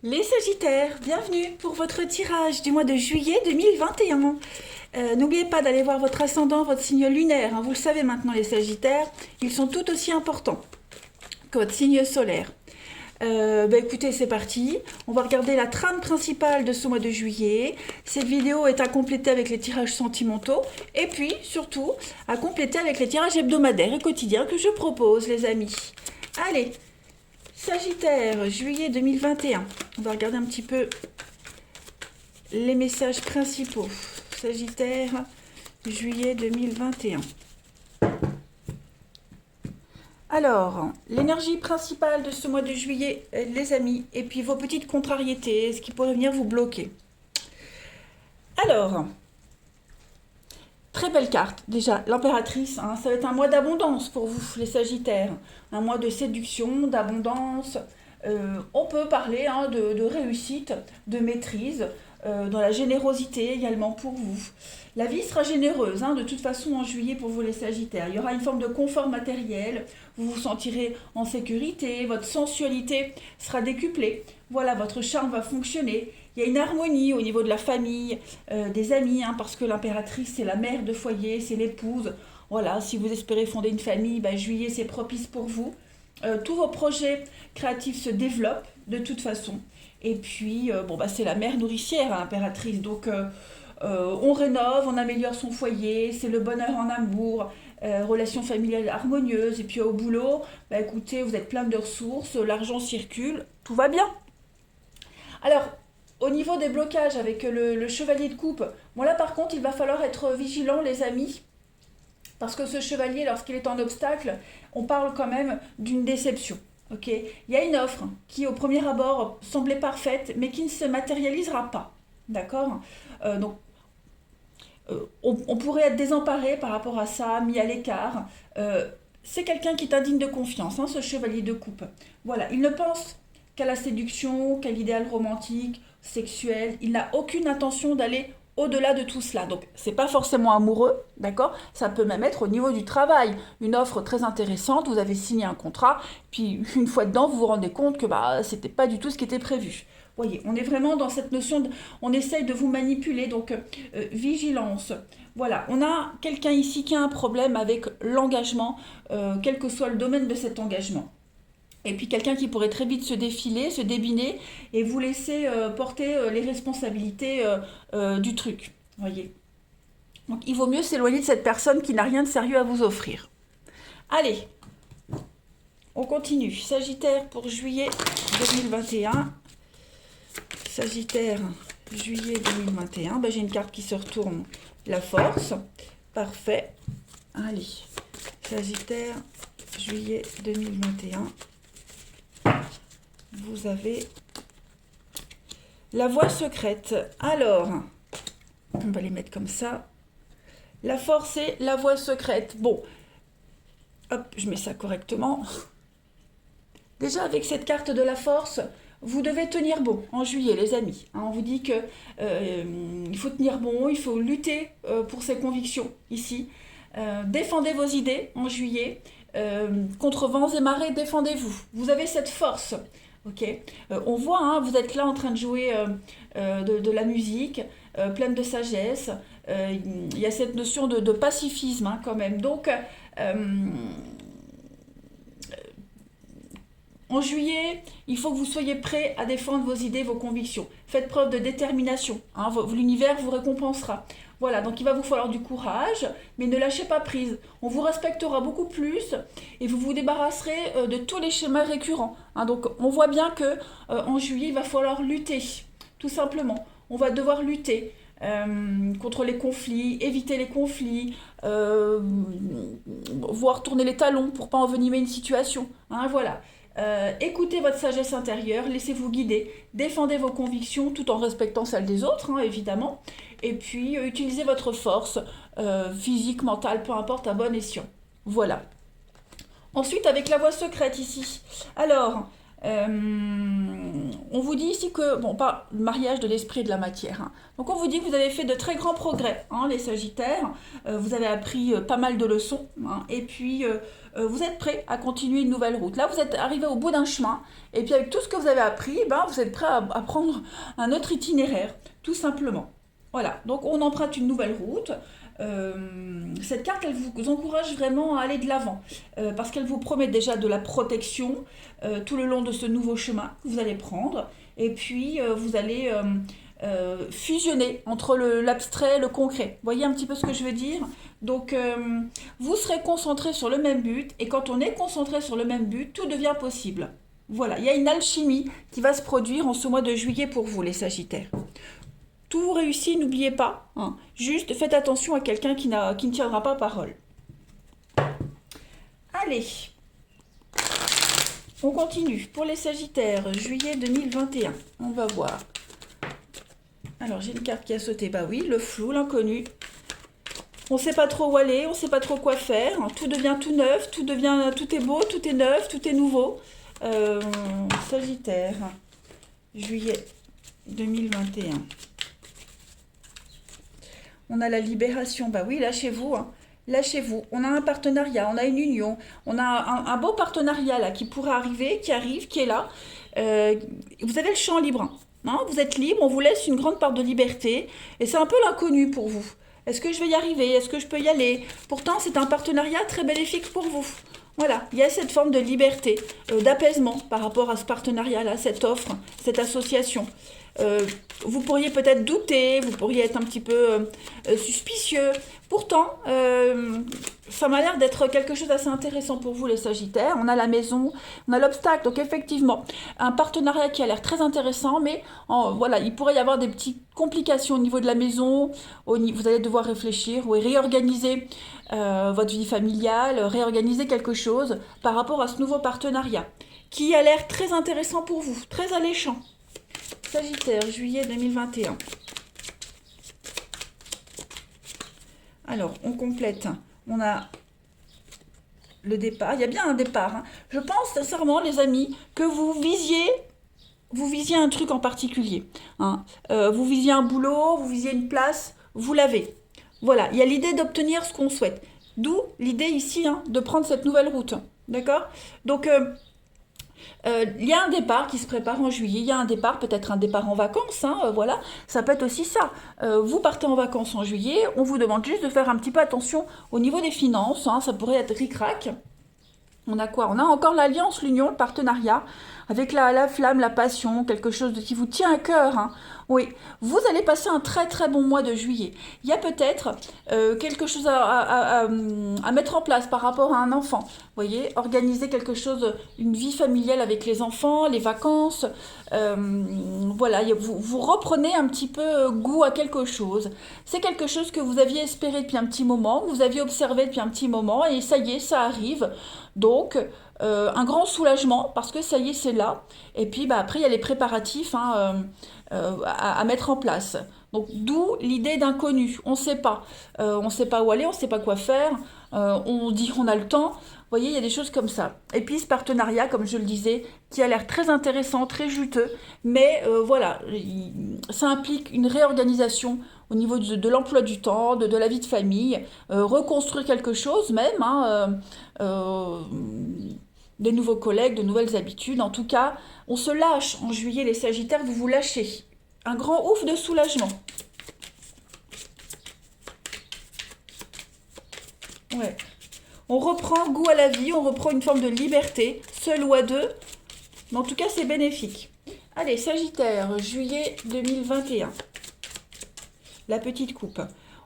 Les Sagittaires, bienvenue pour votre tirage du mois de juillet 2021. N'oubliez pas d'aller voir votre ascendant, votre signe lunaire, hein. Vous le savez maintenant les Sagittaires, ils sont tout aussi importants que votre signe solaire. Écoutez, c'est parti. On va regarder la trame principale de ce mois de juillet. Cette vidéo est à compléter avec les tirages sentimentaux et puis surtout à compléter avec les tirages hebdomadaires et quotidiens que je propose, les amis. Allez, Sagittaire, juillet 2021. On va regarder un petit peu les messages principaux. Sagittaire, juillet 2021. Alors, l'énergie principale de ce mois de juillet, les amis, et puis vos petites contrariétés, ce qui pourrait venir vous bloquer. Alors, très belle carte, déjà, l'impératrice, hein, ça va être un mois d'abondance pour vous, les Sagittaires. Un mois de séduction, d'abondance. On peut parler de réussite, de maîtrise, dans la générosité également pour vous. La vie sera généreuse, de toute façon, en juillet pour vous les Sagittaires. Il y aura une forme de confort matériel, vous vous sentirez en sécurité, votre sensualité sera décuplée. Voilà, votre charme va fonctionner. Il y a une harmonie au niveau de la famille, des amis, parce que l'impératrice, c'est la mère de foyer, c'est l'épouse. Voilà, si vous espérez fonder une famille, juillet, c'est propice pour vous. Tous vos projets créatifs se développent de toute façon. Et puis, c'est la mère nourricière, l'impératrice. Donc, on rénove, on améliore son foyer, c'est le bonheur en amour, relations familiales harmonieuses. Et puis, au boulot, écoutez, vous êtes plein de ressources, l'argent circule, tout va bien. Alors, au niveau des blocages avec le chevalier de coupe, bon là par contre, il va falloir être vigilant, les amis. Parce que ce chevalier, lorsqu'il est en obstacle, on parle quand même d'une déception. Ok, il y a une offre qui, au premier abord, semblait parfaite, mais qui ne se matérialisera pas. D'accord. Donc, on pourrait être désemparé par rapport à ça, mis à l'écart. C'est quelqu'un qui est indigne de confiance, ce chevalier de coupe. Voilà, il ne pense qu'à la séduction, qu'à l'idéal romantique, sexuel. Il n'a aucune intention d'aller au-delà de tout cela. Donc, c'est pas forcément amoureux, d'accord. Ça peut même être au niveau du travail. Une offre très intéressante, vous avez signé un contrat, puis une fois dedans, vous vous rendez compte que c'était pas du tout ce qui était prévu. Vous voyez, on est vraiment dans cette notion on essaye de vous manipuler, donc vigilance. Voilà, on a quelqu'un ici qui a un problème avec l'engagement, quel que soit le domaine de cet engagement. Et puis quelqu'un qui pourrait très vite se défiler, se débiner et vous laisser porter les responsabilités du truc. Voyez. Donc il vaut mieux s'éloigner de cette personne qui n'a rien de sérieux à vous offrir. Allez, on continue. Sagittaire pour juillet 2021. Sagittaire, juillet 2021. J'ai une carte qui se retourne. La force. Parfait. Allez. Sagittaire, juillet 2021. Vous avez la voie secrète. Alors, on va les mettre comme ça. La force et la voie secrète. Bon, hop, je mets ça correctement. Déjà, avec cette carte de la force, vous devez tenir bon en juillet, les amis. On vous dit que il faut tenir bon, il faut lutter pour ses convictions ici. Défendez vos idées en juillet. Contre vents et marées, défendez-vous. Vous avez cette force. Ok, on voit, vous êtes là en train de jouer de la musique, pleine de sagesse. Il y a cette notion de pacifisme quand même. Donc, en juillet, il faut que vous soyez prêts à défendre vos idées, vos convictions. Faites preuve de détermination. L'univers vous récompensera. Voilà, donc il va vous falloir du courage, mais ne lâchez pas prise. On vous respectera beaucoup plus et vous vous débarrasserez de tous les schémas récurrents. Donc on voit bien que en juillet, il va falloir lutter, tout simplement. On va devoir lutter contre les conflits, éviter les conflits, voire tourner les talons pour pas envenimer une situation. Voilà. Écoutez votre sagesse intérieure, laissez-vous guider, défendez vos convictions tout en respectant celles des autres, évidemment, et puis utilisez votre force physique, mentale, peu importe, à bon escient. Voilà. Ensuite, avec la voie secrète ici. Alors, on vous dit ici que, bon, pas le mariage de l'esprit et de la matière, hein. Donc on vous dit que vous avez fait de très grands progrès, hein, les Sagittaires. Vous avez appris pas mal de leçons, hein, et puis vous êtes prêts à continuer une nouvelle route. Là, vous êtes arrivé au bout d'un chemin, et puis avec tout ce que vous avez appris, ben, vous êtes prêts à prendre un autre itinéraire, tout simplement. Voilà, donc on emprunte une nouvelle route. Cette carte, elle vous encourage vraiment à aller de l'avant, parce qu'elle vous promet déjà de la protection tout le long de ce nouveau chemin que vous allez prendre, et puis vous allez fusionner entre l'abstrait et le concret. Vous voyez un petit peu ce que je veux dire? Donc vous serez concentré sur le même but, et quand on est concentré sur le même but, tout devient possible. Voilà, il y a une alchimie qui va se produire en ce mois de juillet pour vous, les Sagittaires. Tout vous réussit, n'oubliez pas, hein. Juste faites attention à quelqu'un qui ne tiendra pas parole. Allez, on continue. Pour les Sagittaires, juillet 2021, on va voir. Alors, j'ai une carte qui a sauté. Bah oui, le flou, l'inconnu. On ne sait pas trop où aller, on ne sait pas trop quoi faire. Tout devient tout neuf, tout est beau, tout est neuf, tout est nouveau. Sagittaire, juillet 2021. On a la libération, bah oui, lâchez-vous, hein. Lâchez-vous. On a un partenariat, on a une union, on a un beau partenariat là qui pourrait arriver, qui arrive, qui est là. Vous avez le champ libre, hein. Vous êtes libre, on vous laisse une grande part de liberté, et c'est un peu l'inconnu pour vous. Est-ce que je vais y arriver? Est-ce que je peux y aller? Pourtant, c'est un partenariat très bénéfique pour vous. Voilà, il y a cette forme de liberté, d'apaisement par rapport à ce partenariat-là, cette offre, cette association. Vous pourriez peut-être douter, vous pourriez être un petit peu suspicieux. Pourtant, ça m'a l'air d'être quelque chose d'assez intéressant pour vous, les Sagittaires. On a la maison, on a l'obstacle. Donc effectivement, un partenariat qui a l'air très intéressant, mais voilà, il pourrait y avoir des petites complications au niveau de la maison. Vous allez devoir réfléchir ou réorganiser votre vie familiale, réorganiser quelque chose par rapport à ce nouveau partenariat qui a l'air très intéressant pour vous, très alléchant. Sagittaire, juillet 2021. Alors, on complète. On a le départ. Il y a bien un départ, hein. Je pense sincèrement, les amis, que vous visiez un truc en particulier, hein. Vous visiez un boulot, vous visiez une place, vous l'avez. Voilà, il y a l'idée d'obtenir ce qu'on souhaite. D'où l'idée ici, hein, de prendre cette nouvelle route. D'accord? Donc, il y a un départ qui se prépare en juillet, il y a un départ, peut-être un départ en vacances, hein, voilà, ça peut être aussi ça. Vous partez en vacances en juillet, on vous demande juste de faire un petit peu attention au niveau des finances, hein, ça pourrait être ric-rac. On a quoi? On a encore l'alliance, l'union, le partenariat, avec la flamme, la passion, quelque chose qui vous tient à cœur, hein. Oui, vous allez passer un très très bon mois de juillet. Il y a peut-être quelque chose à mettre en place par rapport à un enfant. Vous voyez, organiser quelque chose, une vie familiale avec les enfants, les vacances. Voilà, vous reprenez un petit peu goût à quelque chose. C'est quelque chose que vous aviez espéré depuis un petit moment, que vous aviez observé depuis un petit moment, et ça y est, ça arrive. Donc, un grand soulagement, parce que ça y est, c'est là. Et puis, bah, après, il y a les préparatifs, hein, à mettre en place. Donc, d'où l'idée d'inconnu. On ne sait pas où aller, on ne sait pas quoi faire. On dit qu'on a le temps. Vous voyez, il y a des choses comme ça. Et puis, ce partenariat, comme je le disais, qui a l'air très intéressant, très juteux. Mais voilà, ça implique une réorganisation au niveau de l'emploi du temps, de la vie de famille, reconstruire quelque chose même, hein, des nouveaux collègues, de nouvelles habitudes. En tout cas, on se lâche en juillet, les Sagittaires, vous vous lâchez. Un grand ouf de soulagement. Ouais. On reprend goût à la vie, on reprend une forme de liberté, seul ou à deux. Mais en tout cas, c'est bénéfique. Allez, Sagittaire, juillet 2021. La petite coupe.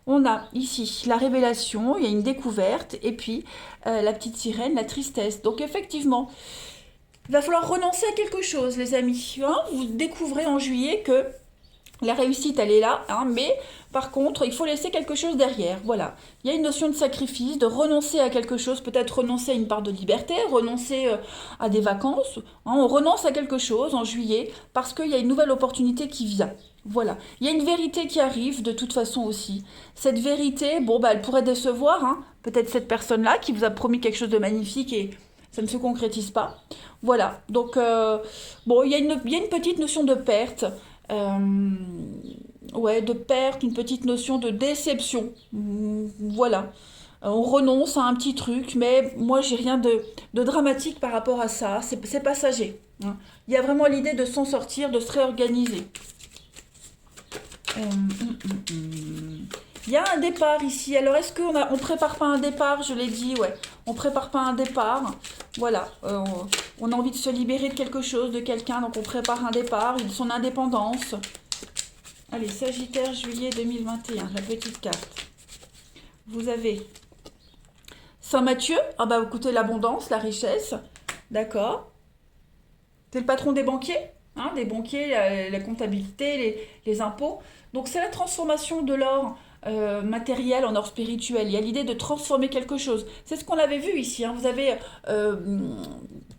On a ici la révélation, il y a une découverte, et puis la petite sirène, la tristesse. Donc effectivement, il va falloir renoncer à quelque chose, les amis, hein. Vous découvrez en juillet que la réussite, elle est là, hein, mais par contre, il faut laisser quelque chose derrière. Voilà. Il y a une notion de sacrifice, de renoncer à quelque chose, peut-être renoncer à une part de liberté, renoncer à des vacances, hein. On renonce à quelque chose en juillet parce qu'il y a une nouvelle opportunité qui vient. Voilà. Il y a une vérité qui arrive de toute façon aussi. Cette vérité, bon, bah, elle pourrait décevoir, hein. Peut-être cette personne-là qui vous a promis quelque chose de magnifique ça ne se concrétise pas. Voilà, donc bon, il y a une petite notion de perte, euh, ouais, de perte, une petite notion de déception. Voilà. On renonce à un petit truc, mais moi j'ai rien de dramatique par rapport à ça, c'est passager, hein. Il y a vraiment l'idée de s'en sortir, de se réorganiser. Il y a un départ ici. Alors, est-ce on prépare pas un départ? Je l'ai dit, ouais. On prépare pas un départ. Voilà. On a envie de se libérer de quelque chose, de quelqu'un, donc on prépare un départ, son indépendance. Allez, Sagittaire, juillet 2021, la petite carte. Vous avez Saint Matthieu. Ah bah, écoutez, l'abondance, la richesse. D'accord. C'est le patron des banquiers, hein, des banquiers, la comptabilité, les impôts. Donc c'est la transformation de l'or matériel en or spirituel. Il y a l'idée de transformer quelque chose. C'est ce qu'on avait vu ici, hein. Vous avez euh,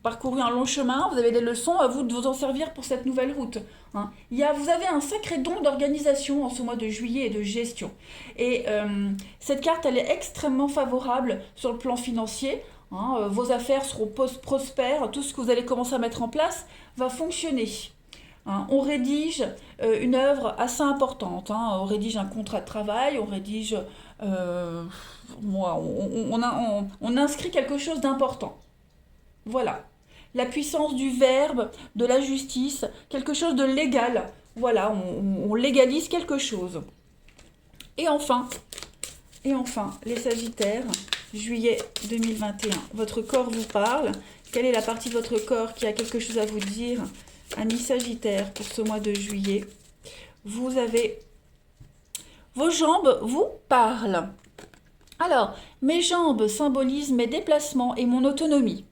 parcouru un long chemin, vous avez des leçons, à vous de vous en servir pour cette nouvelle route, hein. Vous avez un sacré don d'organisation en ce mois de juillet et de gestion. Et cette carte, elle est extrêmement favorable sur le plan financier. Hein, vos affaires seront prospères, tout ce que vous allez commencer à mettre en place va fonctionner. Hein, on rédige une œuvre assez importante, hein, on rédige un contrat de travail, on rédige, on inscrit quelque chose d'important. Voilà. La puissance du verbe, de la justice, quelque chose de légal. Voilà, on légalise quelque chose. Et enfin, les Sagittaires, juillet 2021. Votre corps vous parle. Quelle est la partie de votre corps qui a quelque chose à vous dire? Amis Sagittaire, pour ce mois de juillet, vous avez... Vos jambes vous parlent. Alors, mes jambes symbolisent mes déplacements et mon autonomie.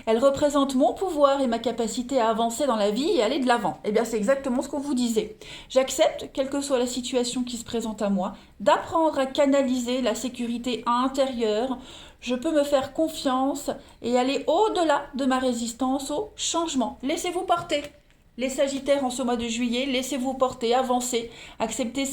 Elles représentent mon pouvoir et ma capacité à avancer dans la vie et aller de l'avant. Eh bien, c'est exactement ce qu'on vous disait. J'accepte, quelle que soit la situation qui se présente à moi, d'apprendre à canaliser la sécurité intérieure. Je peux me faire confiance et aller au-delà de ma résistance au changement. Laissez-vous porter. Les Sagittaires en ce mois de juillet, laissez-vous porter, avancez, acceptez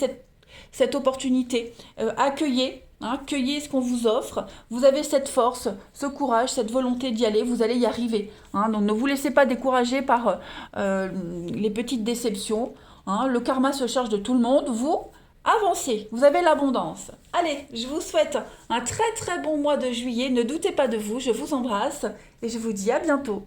cette opportunité, accueillez. Hein, cueillez ce qu'on vous offre. Vous avez cette force, ce courage, cette volonté d'y aller. Vous allez y arriver. Hein, donc ne vous laissez pas décourager par les petites déceptions. Hein, le karma se charge de tout le monde. Vous avancez. Vous avez l'abondance. Allez, je vous souhaite un très très bon mois de juillet. Ne doutez pas de vous. Je vous embrasse et je vous dis à bientôt.